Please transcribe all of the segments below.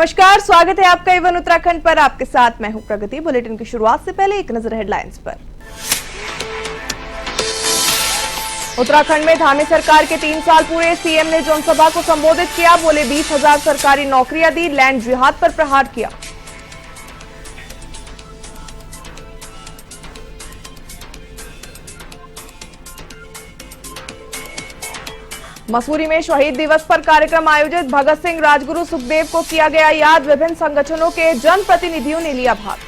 नमस्कार, स्वागत है आपका इवन उत्तराखंड पर। आपके साथ मैं हूं प्रगति। बुलेटिन की शुरुआत से पहले एक नजर हेडलाइंस पर। उत्तराखंड में धामी सरकार के 3 साल पूरे। सीएम ने जनसभा को संबोधित किया। बोले 20,000 सरकारी नौकरियां दी, लैंड जिहाद पर प्रहार किया। मसूरी में शहीद दिवस पर कार्यक्रम आयोजित। भगत सिंह, राजगुरु, सुखदेव को किया गया याद। विभिन्न संगठनों के जनप्रतिनिधियों ने लिया भाग।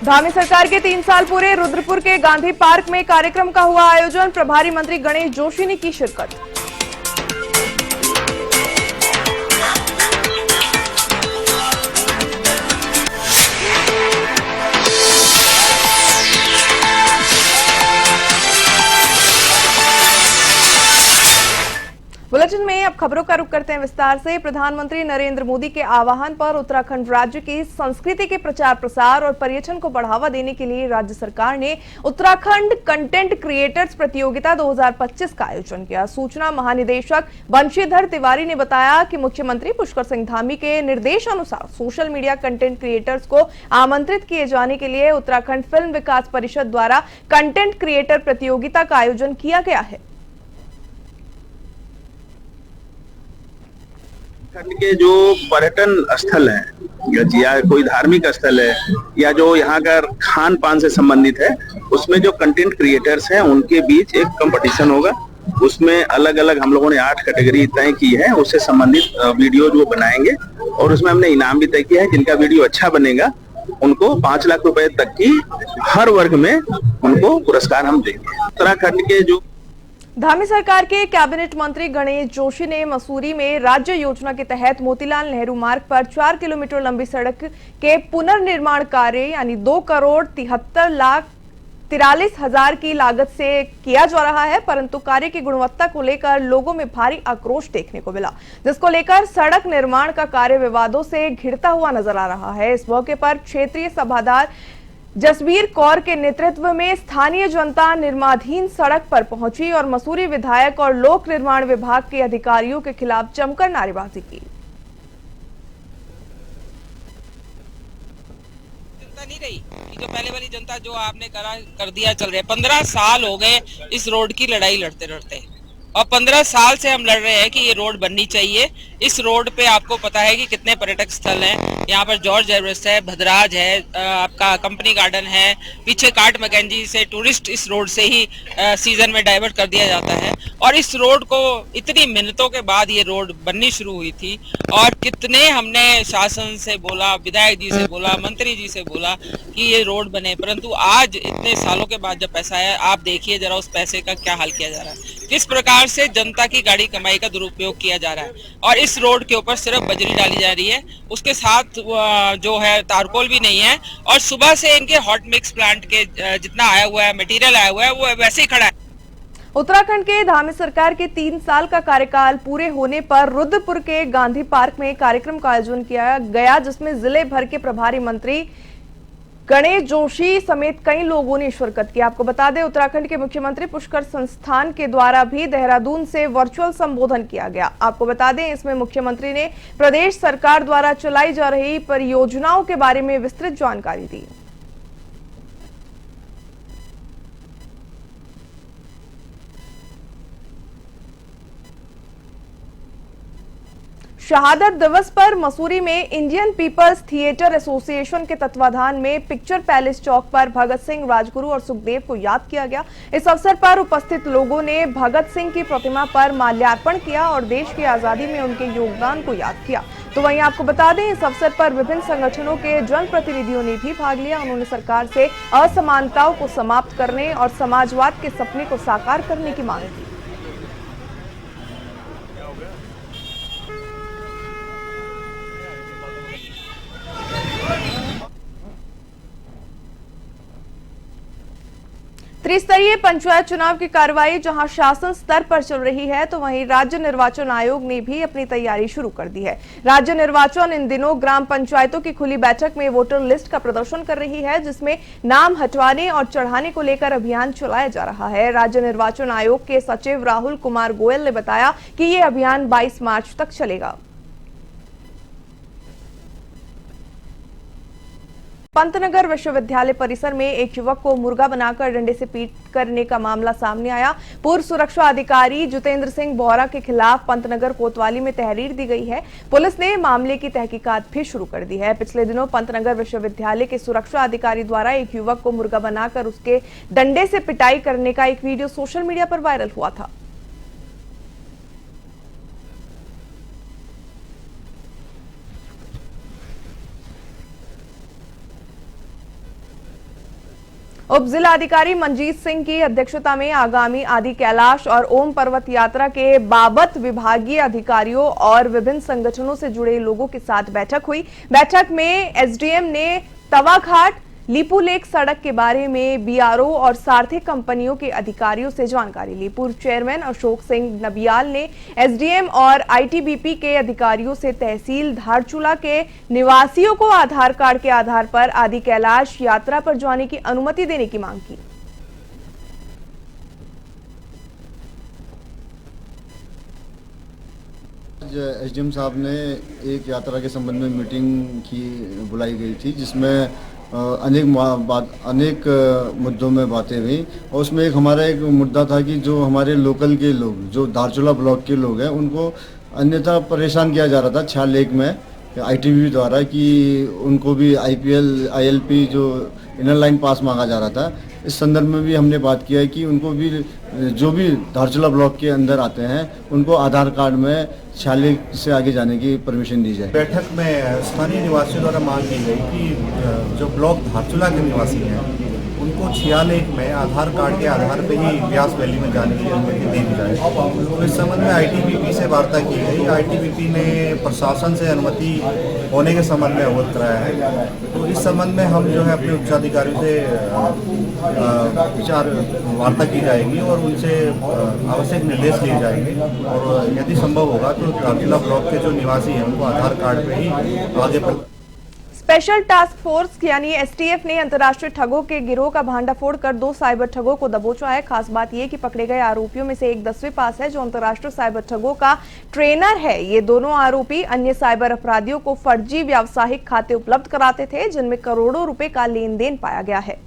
धामी सरकार के 3 साल पूरे। रुद्रपुर के गांधी पार्क में कार्यक्रम का हुआ आयोजन। प्रभारी मंत्री गणेश जोशी ने की शिरकत। बुलेटिन में अब खबरों का रुख करते हैं विस्तार से। प्रधानमंत्री नरेंद्र मोदी के आह्वान पर उत्तराखंड राज्य की संस्कृति के प्रचार प्रसार और पर्यटन को बढ़ावा देने के लिए राज्य सरकार ने उत्तराखंड कंटेंट क्रिएटर्स प्रतियोगिता 2025 का आयोजन किया। सूचना महानिदेशक बंशीधर तिवारी ने बताया कि मुख्यमंत्री पुष्कर सिंह धामी के निर्देशानुसार सोशल मीडिया कंटेंट क्रिएटर्स को आमंत्रित किए जाने के लिए उत्तराखंड फिल्म विकास परिषद द्वारा कंटेंट क्रिएटर प्रतियोगिता का आयोजन किया गया है। के जो पर्यटन स्थल है या कोई धार्मिक स्थल है या जो यहाँ का खान पान से संबंधित है, उसमें जो कंटेंट क्रिएटर्स हैं उनके बीच एक कंपटीशन होगा। उसमें अलग अलग हम लोगों ने 8 कैटेगरी तय की है, उससे संबंधित वीडियो जो बनाएंगे और उसमें हमने इनाम भी तय किया है। जिनका वीडियो अच्छा बनेगा उनको 5 लाख रुपए तक की हर वर्ग में उनको पुरस्कार हम देंगे। उत्तराखंड के जो धामी सरकार के कैबिनेट मंत्री गणेश जोशी ने मसूरी में राज्य योजना के तहत मोतीलाल नेहरू मार्ग पर 4 किलोमीटर लंबी सड़क के पुनर्निर्माण कार्य यानी 2,73,43,000 की लागत से किया जा रहा है, परंतु कार्य की गुणवत्ता को लेकर लोगों में भारी आक्रोश देखने को मिला, जिसको लेकर सड़क निर्माण का कार्य विवादों से घिरता हुआ नजर आ रहा है। इस मौके पर क्षेत्रीय सभादार जसबीर कौर के नेतृत्व में स्थानीय जनता निर्माणाधीन सड़क पर पहुंची और मसूरी विधायक और लोक निर्माण विभाग के अधिकारियों के खिलाफ जमकर नारेबाजी की। जनता नहीं रही, जो पहले वाली जनता जो आपने कर दिया चल रहे 15 साल हो गए इस रोड की लड़ाई लड़ते लड़ते, और 15 साल से हम लड़ रहे हैं कि ये रोड बननी चाहिए। इस रोड पे आपको पता है कि कितने पर्यटक स्थल हैं। यहाँ पर जॉर्ज एवरेस्ट है, भद्राज है, आपका कंपनी गार्डन है, पीछे कार्ट मैकेंजी से टूरिस्ट इस रोड से ही सीजन में डाइवर्ट कर दिया जाता है। और इस रोड को इतनी मिन्नतों के बाद ये रोड बननी शुरू हुई थी और कितने हमने शासन से बोला, विधायक जी से बोला, मंत्री जी से बोला कि ये रोड बने, परंतु आज इतने सालों के बाद जब पैसा आया, आप देखिए जरा उस पैसे का क्या हाल किया जा रहा है, किस प्रकार से जनता की गाड़ी कमाई का दुरुपयोग किया जा रहा है। और इस रोड के ऊपर सिर्फ बजरी डाली जा रही है, उसके साथ जो है तारकोल भी नहीं है, और सुबह से इनके हॉट मिक्स प्लांट के जितना आया हुआ है मटेरियल आया हुआ है वो वैसे ही खड़ा है। उत्तराखंड के धामी सरकार के 3 साल का कार्यकाल पूरे होने पर रुद्रपुर के गांधी पार्क में कार्यक्रम का आयोजन किया गया, जिसमें जिले भर के प्रभारी मंत्री गणेश जोशी समेत कई लोगों ने शिरकत की। आपको बता दें, उत्तराखंड के मुख्यमंत्री पुष्कर संस्थान के द्वारा भी देहरादून से वर्चुअल संबोधन किया गया। आपको बता दें, इसमें मुख्यमंत्री ने प्रदेश सरकार द्वारा चलाई जा रही परियोजनाओं के बारे में विस्तृत जानकारी दी। शहादत दिवस पर मसूरी में इंडियन पीपल्स थिएटर एसोसिएशन के तत्वाधान में पिक्चर पैलेस चौक पर भगत सिंह, राजगुरु और सुखदेव को याद किया गया। इस अवसर पर उपस्थित लोगों ने भगत सिंह की प्रतिमा पर माल्यार्पण किया और देश की आजादी में उनके योगदान को याद किया। तो वहीं आपको बता दें, इस अवसर पर विभिन्न संगठनों के जनप्रतिनिधियों ने भी भाग लिया। उन्होंने सरकार से असमानताओं को समाप्त करने और समाजवाद के सपने को साकार करने की मांग की। त्रिस्तरीय पंचायत चुनाव की कार्रवाई जहां शासन स्तर पर चल रही है, तो वहीं राज्य निर्वाचन आयोग ने भी अपनी तैयारी शुरू कर दी है। राज्य निर्वाचन इन दिनों ग्राम पंचायतों की खुली बैठक में वोटर लिस्ट का प्रदर्शन कर रही है, जिसमें नाम हटवाने और चढ़ाने को लेकर अभियान चलाया जा रहा है। राज्य निर्वाचन आयोग के सचिव राहुल कुमार गोयल ने बताया कि ये अभियान 22 मार्च तक चलेगा। पंतनगर विश्वविद्यालय परिसर में एक युवक को मुर्गा बनाकर डंडे से पीट करने का मामला सामने आया। पूर्व सुरक्षा अधिकारी जितेंद्र सिंह बोहरा के खिलाफ पंतनगर कोतवाली में तहरीर दी गई है। पुलिस ने मामले की तहकीकात भी शुरू कर दी है। पिछले दिनों पंतनगर विश्वविद्यालय के सुरक्षा अधिकारी द्वारा एक युवक को मुर्गा बनाकर उसके डंडे से पिटाई करने का एक वीडियो सोशल मीडिया पर वायरल हुआ था। उप जिला अधिकारी मनजीत सिंह की अध्यक्षता में आगामी आदि कैलाश और ओम पर्वत यात्रा के बाबत विभागीय अधिकारियों और विभिन्न संगठनों से जुड़े लोगों के साथ बैठक हुई। बैठक में एसडीएम ने तवाघाट लीपू लेक सड़क के बारे में बीआरओ और सारथी कंपनियों के अधिकारियों से जानकारी ली। पूर्व चेयरमैन अशोक सिंह नबियाल ने एसडीएम और आईटीबीपी के अधिकारियों से तहसील धारचूला के निवासियों को आधार कार्ड के आधार पर आदि कैलाश यात्रा पर जाने की अनुमति देने की मांग की। एसडीएम साहब ने एक यात्रा के संबंध में मीटिंग की बुलाई गई थी, जिसमें अनेक मुद्दों में बातें हुई और उसमें हमारा एक मुद्दा था कि जो हमारे लोकल के लोग, जो धारचूला ब्लॉक के लोग हैं, उनको अन्यथा परेशान किया जा रहा था छाल लेक में आईटीबी द्वारा कि उनको भी आईपीएल आईएलपी जो इनर लाइन पास मांगा जा रहा था। इस संदर्भ में भी हमने बात किया है कि उनको भी जो भी धारचूला ब्लॉक के अंदर आते हैं उनको आधार कार्ड में छाल लेक से आगे जाने की परमिशन दी जाए। बैठक में स्थानीय निवासियों द्वारा मांग की गई कि जो ब्लॉक धारचूला के निवासी हैं उनको छियालेख में आधार कार्ड के आधार पर ही व्यास वैली में जाने की अनुमति दी जाए। तो इस संबंध में आईटीबीपी से वार्ता की गई। आईटीबीपी ने प्रशासन से अनुमति होने के संबंध में अवगत कराया है। तो इस संबंध में हम जो है अपने उच्चाधिकारियों से विचार वार्ता की जाएगी और उनसे आवश्यक निर्देश लिए जाएंगे और यदि संभव होगा तो धारचूला ब्लॉक के जो निवासी हैं उनको आधार कार्ड पे ही आगे। स्पेशल टास्क फोर्स यानी एसटीएफ ने अंतर्राष्ट्रीय ठगों के गिरोह का भांडाफोड़ कर 2 साइबर ठगों को दबोचा है। खास बात यह कि पकड़े गए आरोपियों में से एक 10वीं पास है, जो अंतर्राष्ट्रीय साइबर ठगों का ट्रेनर है। ये दोनों आरोपी अन्य साइबर अपराधियों को फर्जी व्यावसायिक खाते उपलब्ध कराते थे, जिनमें करोड़ों रुपए का लेन देन पाया गया है।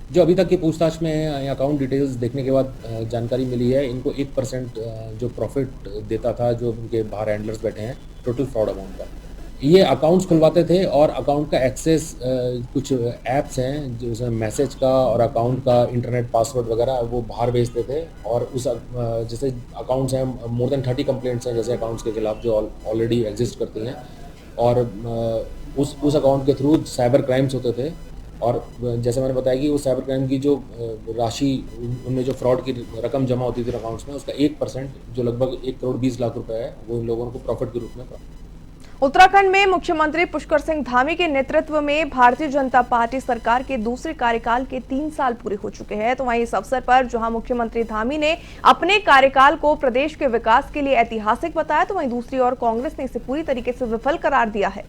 जो अभी तक की पूछताछ में अकाउंट डिटेल्स देखने के बाद जानकारी मिली है, इनको 1% जो प्रॉफिट देता था जो उनके बाहर हैंडलर्स बैठे हैं टोटल फ्रॉड अमाउंट का। ये अकाउंट्स खुलवाते थे और अकाउंट का एक्सेस कुछ ऐप्स हैं जो मैसेज का और अकाउंट का इंटरनेट पासवर्ड वगैरह वो बाहर भेजते थे। और उस जैसे अकाउंट्स हैं, मोर देन 30 कंप्लेंट्स हैं जैसे अकाउंट्स के खिलाफ जो ऑलरेडी एग्जिस्ट करती हैं और उस अकाउंट के थ्रू साइबर क्राइम्स होते थे। और जैसे मैंने बताया कि वो साइबर क्राइम की जो राशि उनमें जो फ्रॉड की रकम जमा होती थी अकाउंट्स में, उसका 1% जो लगभग 1 करोड़ 20 लाख रुपए है वो इन लोगों को प्रॉफिट के रूप में प्राप्त। उत्तराखंड में मुख्यमंत्री पुष्कर सिंह धामी के नेतृत्व में भारतीय जनता पार्टी सरकार के दूसरे कार्यकाल के 3 साल पूरे हो चुके हैं। तो वहीं इस अवसर पर जहां मुख्यमंत्री धामी ने अपने कार्यकाल को प्रदेश के विकास के लिए ऐतिहासिक बताया, तो वहीं दूसरी ओर कांग्रेस ने इसे पूरी तरीके से विफल करार दिया है।